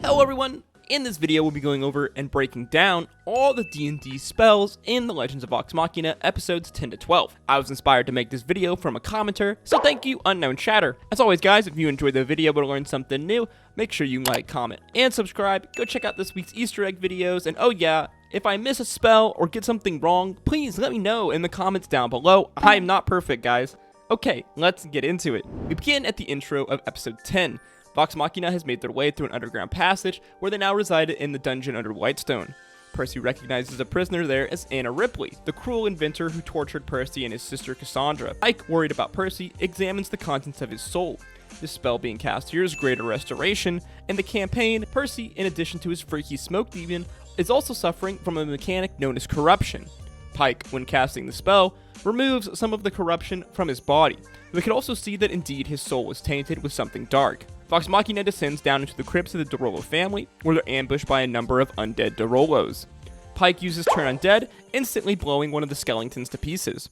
Hello everyone! In this video we'll be going over and breaking down all the D&D spells in the Legends of Vox Machina episodes 10 to 12. I was inspired to make this video from a commenter, so thank you Unknown Chatter. As always guys, if you enjoyed the video but learned something new, make sure you like, comment, and subscribe. Go check out this week's Easter egg videos, and oh yeah, if I miss a spell or get something wrong, please let me know in the comments down below. I'm not perfect guys. Okay, let's get into it. We begin at the intro of episode 10. Vox Machina has made their way through an underground passage where they now reside in the dungeon under Whitestone. Percy recognizes a prisoner there as Anna Ripley, the cruel inventor who tortured Percy and his sister Cassandra. Ike, worried about Percy, examines the contents of his soul. This spell being cast here is Greater Restoration. In the campaign, Percy, in addition to his freaky smoke demon, is also suffering from a mechanic known as corruption. Pike, when casting the spell, removes some of the corruption from his body. We can also see that indeed his soul was tainted with something dark. Vox Machina descends down into the crypts of the derolo family, where they're ambushed by a number of undead derolos. Pike uses Turn Undead, instantly blowing one of the skeletons to pieces.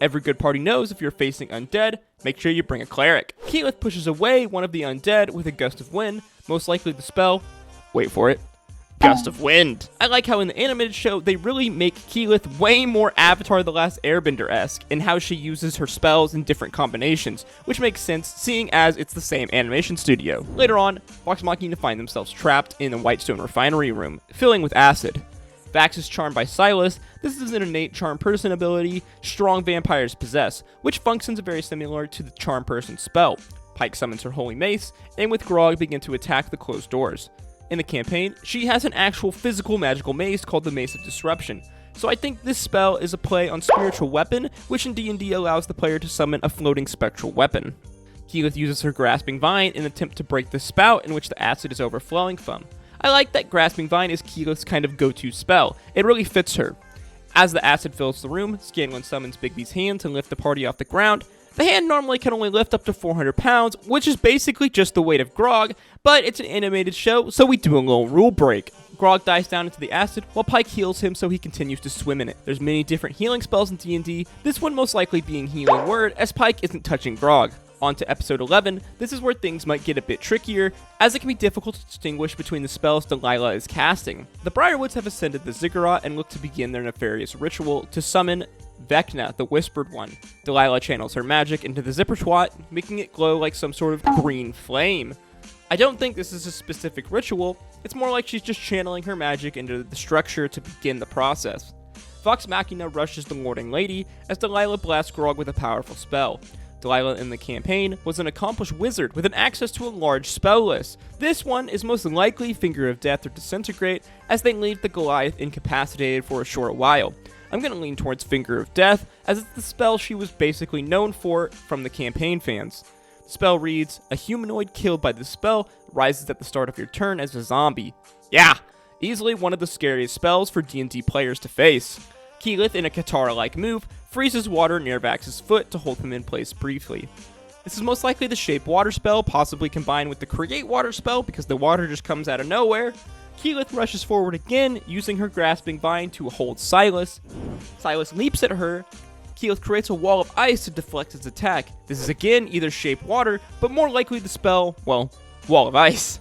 Every good party knows if you're facing undead, make sure you bring a cleric. Keyleth pushes away one of the undead with a gust of wind, most likely the spell, wait for it, Gust of Wind. I like how in the animated show, they really make Keyleth way more Avatar The Last Airbender-esque in how she uses her spells in different combinations, which makes sense seeing as it's the same animation studio. Later on, Vox Machina find themselves trapped in the Whitestone refinery room, filling with acid. Vax is charmed by Silas. This is an innate charm person ability strong vampires possess, which functions very similar to the charm person spell. Pike summons her holy mace, and with Grog begin to attack the closed doors. In the campaign, she has an actual physical magical mace called the Mace of Disruption, so I think this spell is a play on spiritual weapon, which in D&D allows the player to summon a floating spectral weapon. Keyleth uses her Grasping Vine in an attempt to break the spout in which the acid is overflowing from. I like that Grasping Vine is Keyleth's kind of go-to spell, it really fits her. As the acid fills the room, Scanlan summons Bigby's hand to lift the party off the ground. The hand normally can only lift up to 400 pounds, which is basically just the weight of Grog, but it's an animated show, so we do a little rule break. Grog dives down into the acid, while Pike heals him so he continues to swim in it. There's many different healing spells in D&D, this one most likely being Healing Word, as Pike isn't touching Grog. On to episode 11, this is where things might get a bit trickier, as it can be difficult to distinguish between the spells Delilah is casting. The Briarwoods have ascended the ziggurat and look to begin their nefarious ritual to summon Vecna, the Whispered One. Delilah channels her magic into the Zippertwat, making it glow like some sort of green flame. I don't think this is a specific ritual, it's more like she's just channeling her magic into the structure to begin the process. Vox Machina rushes the Lording Lady as Delilah blasts Grog with a powerful spell. Delilah in the campaign was an accomplished wizard with an access to a large spell list. This one is most likely Finger of Death or Disintegrate, as they leave the Goliath incapacitated for a short while. I'm going to lean towards Finger of Death, as it's the spell she was basically known for from the campaign fans. The spell reads, a humanoid killed by this spell rises at the start of your turn as a zombie. Yeah, easily one of the scariest spells for D&D players to face. Keyleth, in a Katara-like move, freezes water near Vax's foot to hold him in place briefly. This is most likely the Shape Water spell, possibly combined with the Create Water spell because the water just comes out of nowhere. Keyleth rushes forward again, using her Grasping Vine to hold Silas. Silas leaps at her. Keyleth creates a wall of ice to deflect his attack. This is again either Shape Water, but more likely the spell, well, Wall of Ice.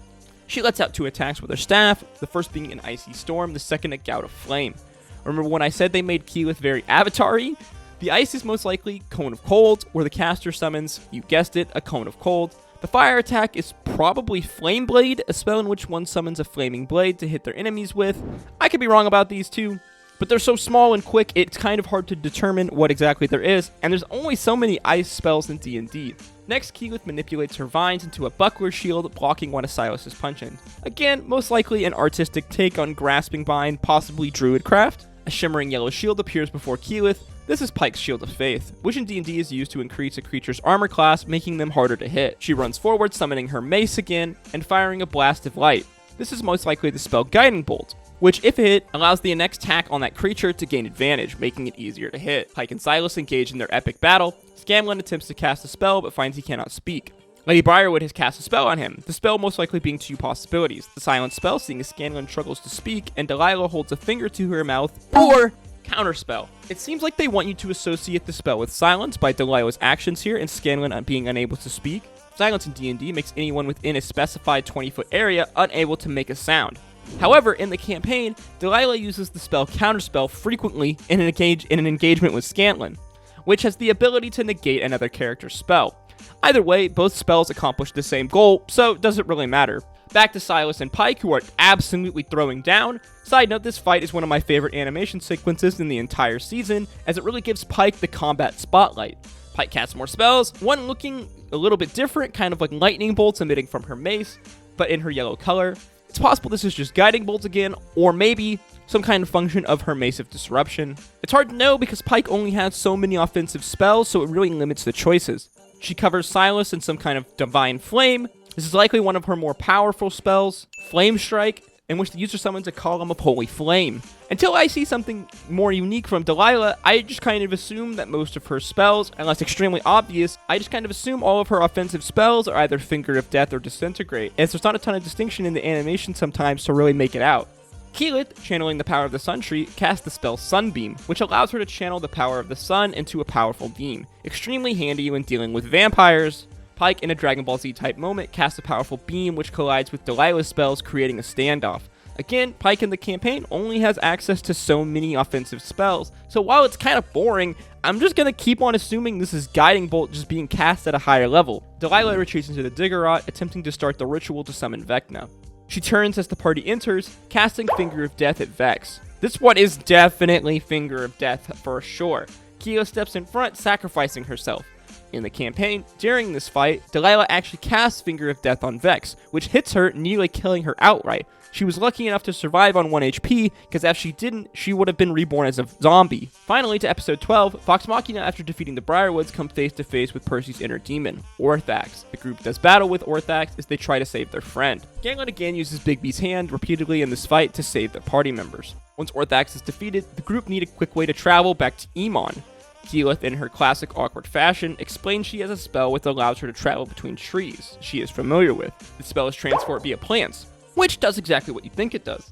She lets out 2 attacks with her staff, the first being an Icy Storm, the second a Gout of Flame. Remember when I said they made Keyleth very Avatar-y? The ice is most likely Cone of Cold, where the caster summons, you guessed it, a Cone of Cold. The fire attack is probably Flame Blade, a spell in which one summons a flaming blade to hit their enemies with. I could be wrong about these too, but they're so small and quick, it's kind of hard to determine what exactly there is, and there's only so many ice spells in D&D. Next, Keyleth manipulates her vines into a buckler shield, blocking one of Silas's punch-ins. Again, most likely an artistic take on Grasping Vine, possibly Druidcraft. A shimmering yellow shield appears before Keyleth. This is Pike's Shield of Faith, which in D&D is used to increase a creature's armor class, making them harder to hit. She runs forward, summoning her mace again, and firing a blast of light. This is most likely the spell Guiding Bolt, which if hit, allows the next attack on that creature to gain advantage, making it easier to hit. Pike and Silas engage in their epic battle. Scanlan attempts to cast a spell, but finds he cannot speak. Lady Briarwood has cast a spell on him, the spell most likely being 2 possibilities. The silent spell, seeing as Scanlan struggles to speak, and Delilah holds a finger to her mouth, or Counterspell. It seems like they want you to associate the spell with silence by Delilah's actions here and Scanlan being unable to speak. Silence in D&D makes anyone within a specified 20-foot area unable to make a sound. However, in the campaign, Delilah uses the spell Counterspell frequently in an engagement with Scantlin, which has the ability to negate another character's spell. Either way, both spells accomplish the same goal, so it doesn't really matter. Back to Silas and Pike, who are absolutely throwing down. Side note, this fight is one of my favorite animation sequences in the entire season, as it really gives Pike the combat spotlight. Pike casts more spells, one looking a little bit different, kind of like lightning bolts emitting from her mace, but in her yellow color. It's possible this is just guiding bolts again, or maybe some kind of function of her Mace of Disruption. It's hard to know because Pike only has so many offensive spells, so it really limits the choices. She covers Silas in some kind of Divine Flame. This is likely one of her more powerful spells, Flame Strike, in which the user summons a column of holy flame. Until I see something more unique from Delilah, I just kind of assume that most of her spells, unless extremely obvious, I just kind of assume all of her offensive spells are either Finger of Death or Disintegrate, as there's not a ton of distinction in the animation sometimes to really make it out. Keyleth, channeling the power of the Sun Tree, casts the spell Sunbeam, which allows her to channel the power of the sun into a powerful beam. Extremely handy when dealing with vampires. Pike, in a Dragon Ball Z type moment, casts a powerful beam which collides with Delilah's spells, creating a standoff. Again, Pike in the campaign only has access to so many offensive spells, so while it's kind of boring, I'm just gonna keep on assuming this is Guiding Bolt just being cast at a higher level. Delilah retreats into the Diggerot, attempting to start the ritual to summon Vecna. She turns as the party enters, casting Finger of Death at Vex. This one is definitely Finger of Death for sure. Keyleth steps in front, sacrificing herself. In the campaign, during this fight, Delilah actually casts Finger of Death on Vex, which hits her, nearly killing her outright. She was lucky enough to survive on 1 HP, because if she didn't, she would have been reborn as a zombie. Finally, to episode 12, Vox Machina, after defeating the Briarwoods, come face to face with Percy's inner demon, Orthax. The group does battle with Orthax as they try to save their friend. Ganglet again uses Bigby's hand repeatedly in this fight to save their party members. Once Orthax is defeated, the group need a quick way to travel back to Emon. Keyleth, in her classic awkward fashion, explains she has a spell which allows her to travel between trees she is familiar with. The spell is Transport via plants, which does exactly what you think it does.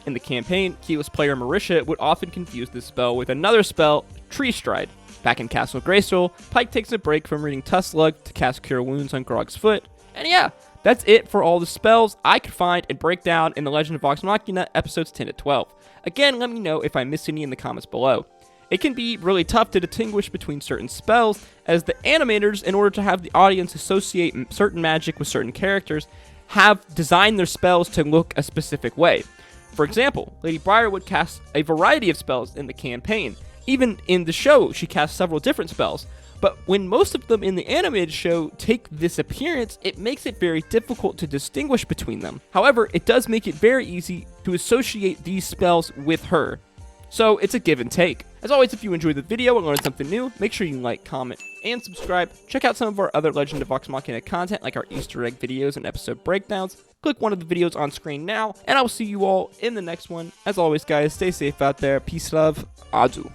In the campaign, Keyleth's player Marisha would often confuse this spell with another spell, Tree Stride. Back in Castle Grayskull, Pike takes a break from reading Tusslug to cast Cure Wounds on Grog's foot. And yeah, that's it for all the spells I could find and break down in the Legend of Vox Machina episodes 10 to 12. Again, let me know if I missed any in the comments below. It can be really tough to distinguish between certain spells, as the animators, in order to have the audience associate certain magic with certain characters, have designed their spells to look a specific way. For example, Lady Briarwood casts a variety of spells in the campaign. Even in the show, she casts several different spells. But when most of them in the animated show take this appearance, it makes it very difficult to distinguish between them. However, it does make it very easy to associate these spells with her. So it's a give and take. As always, if you enjoyed the video and learned something new, make sure you like, comment, and subscribe. Check out some of our other Legend of Vox Machina content, like our Easter egg videos and episode breakdowns. Click one of the videos on screen now, and I will see you all in the next one. As always, guys, stay safe out there. Peace, love, adieu.